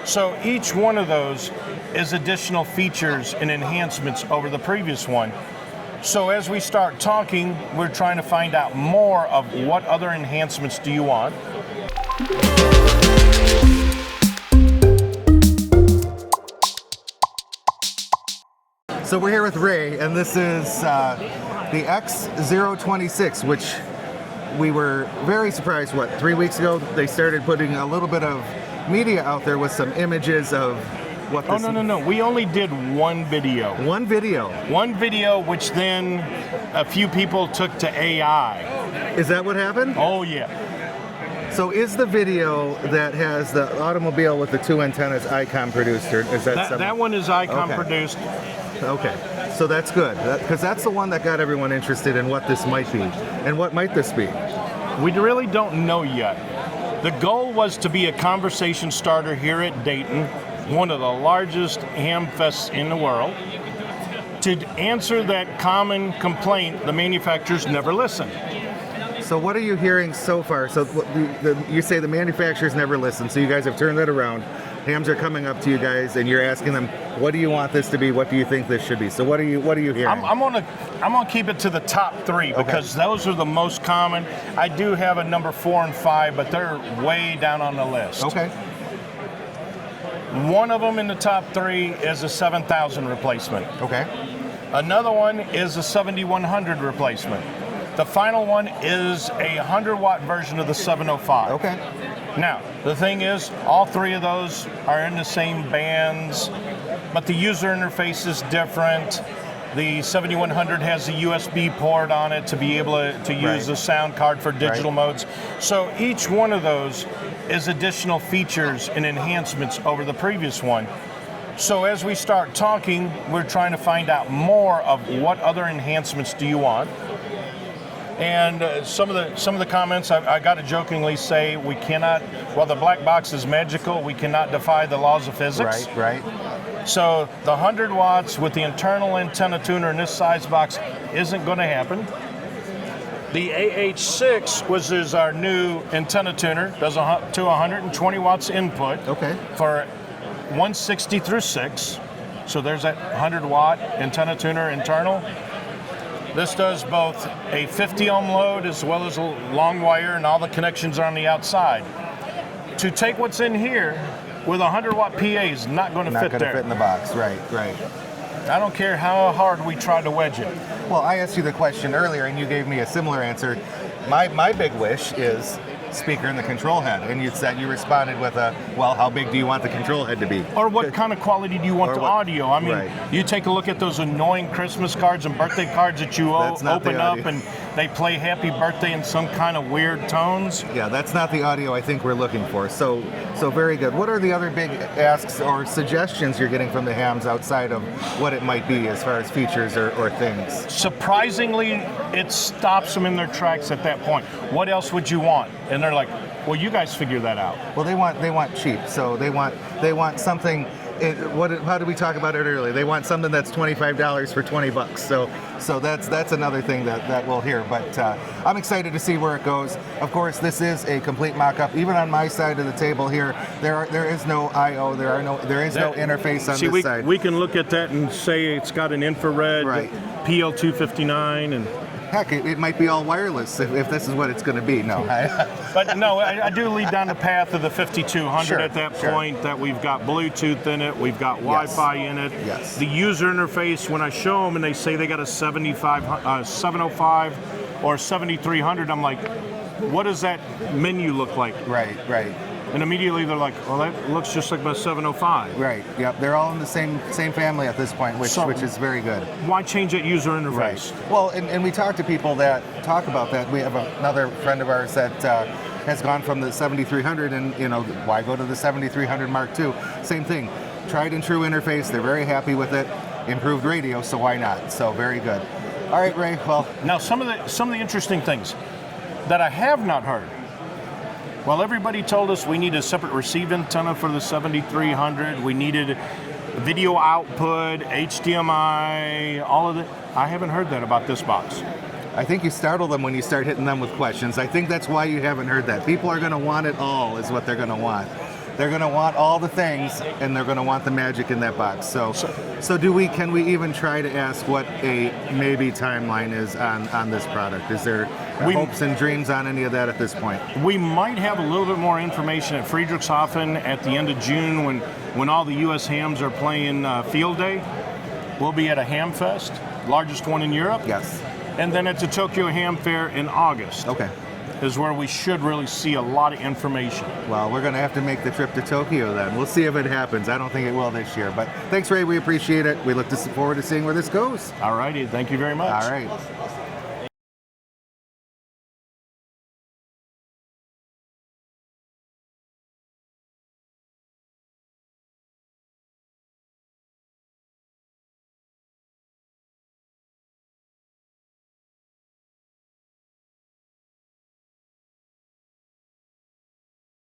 So each one of those is additional features and enhancements over the previous one. So as we start talking, we're trying to find out more of what other enhancements do you want. So we're here with Ray, and this is the X-026, which we were very surprised, 3 weeks ago, they started putting a little bit of media out there with some images of what this... Oh, no. We only did one video. One video? One video, which then a few people took to AI. Is that what happened? Oh, yeah. So is the video that has the automobile with the two antennas Icom produced, or is that that one is Icom produced. Okay, so that's good, because that's the one that got everyone interested in what this might be. And what might this be? We really don't know yet. The goal was to be a conversation starter here at Dayton, one of the largest ham fests in the world, to answer that common complaint, the manufacturers never listen. So what are you hearing so far? So you say the manufacturers never listen, so you guys have turned that around. Hams are coming up to you guys and you're asking them, what do you want this to be? What do you think this should be? So what are you hearing? I'm gonna keep it to the top three because those are the most common. I do have a number 4 and 5, but they're way down on the list. Okay. One of them in the top 3 is a 7000 replacement. Okay. Another one is a 7100 replacement. The final one is a 100-watt version of the 705. Okay. Now, the thing is, all 3 of those are in the same bands, but the user interface is different. The 7100 has a USB port on it to be able to use the sound card for digital modes. So each one of those is additional features and enhancements over the previous one. So as we start talking, we're trying to find out more of what other enhancements do you want. And some of the comments, I got to jokingly say, we cannot, while the black box is magical, we cannot defy the laws of physics. Right. So the 100 watts with the internal antenna tuner in this size box isn't going to happen. The AH6, which is our new antenna tuner, does to 120 watts input for 160 through 6. So there's that 100 watt antenna tuner internal. This does both a 50 ohm load as well as a long wire, and all the connections are on the outside. To take what's in here with a 100 watt PA is not going to fit there. Not going to fit in the box, right. I don't care how hard we try to wedge it. Well, I asked you the question earlier and you gave me a similar answer. My big wish is speaker in the control head, and you responded with well, how big do you want the control head to be? Or what kind of quality do you want the audio? I mean, you take a look at those annoying Christmas cards and birthday cards that you open up and they play happy birthday in some kind of weird tones. Yeah, that's not the audio I think we're looking for. So very good. What are the other big asks or suggestions you're getting from the hams outside of what it might be as far as features or things? Surprisingly, it stops them in their tracks at that point. What else would you want? And they're like, well, you guys figure that out. Well, they want cheap, so they want something. How did we talk about it earlier? They want something that's $25 for $20. So that's another thing that we'll hear. But I'm excited to see where it goes. Of course, this is a complete mock-up. Even on my side of the table here, there is no I/O. There is no interface on this side. We can look at that and say it's got an infrared PL259 and. Heck, it might be all wireless if this is what it's going to be. No. But no, I do lead down the path of the 5200 at that point, that we've got Bluetooth in it, we've got Wi-Fi in it. Yes. The user interface, when I show them and they say they got a 705 or 7300, I'm like, what does that menu look like? Right. And immediately they're like, well, that looks just like my 705. Right, yep. They're all in the same family at this point, which is very good. Why change that user interface? Right. Well, and we talk to people that talk about that. We have another friend of ours that has gone from the 7300 and, why go to the 7300 Mark II? Same thing. Tried and true interface. They're very happy with it. Improved radio, so why not? So very good. All right, Ray, well. Now, some of the interesting things that I have not heard. Well, everybody told us we need a separate receive antenna for the 7300. We needed video output, HDMI, all of it. I haven't heard that about this box. I think you startle them when you start hitting them with questions. I think that's why you haven't heard that. People are going to want it all, is what they're going to want. they're going to want all the things, and they're going to want the magic in that box. So can we even try to ask what a maybe timeline is on this product? Is there hopes and dreams on any of that at this point? We might have a little bit more information at Friedrichshafen at the end of June when all the U.S. hams are playing Field Day. We'll be at a Ham Fest, largest one in Europe. Yes. And then at the Tokyo Ham Fair in August. Okay. Is where we should really see a lot of information. Well, we're going to have to make the trip to Tokyo then. We'll see if it happens. I don't think it will this year. But thanks, Ray. We appreciate it. We look forward to seeing where this goes. All righty. Thank you very much. All right.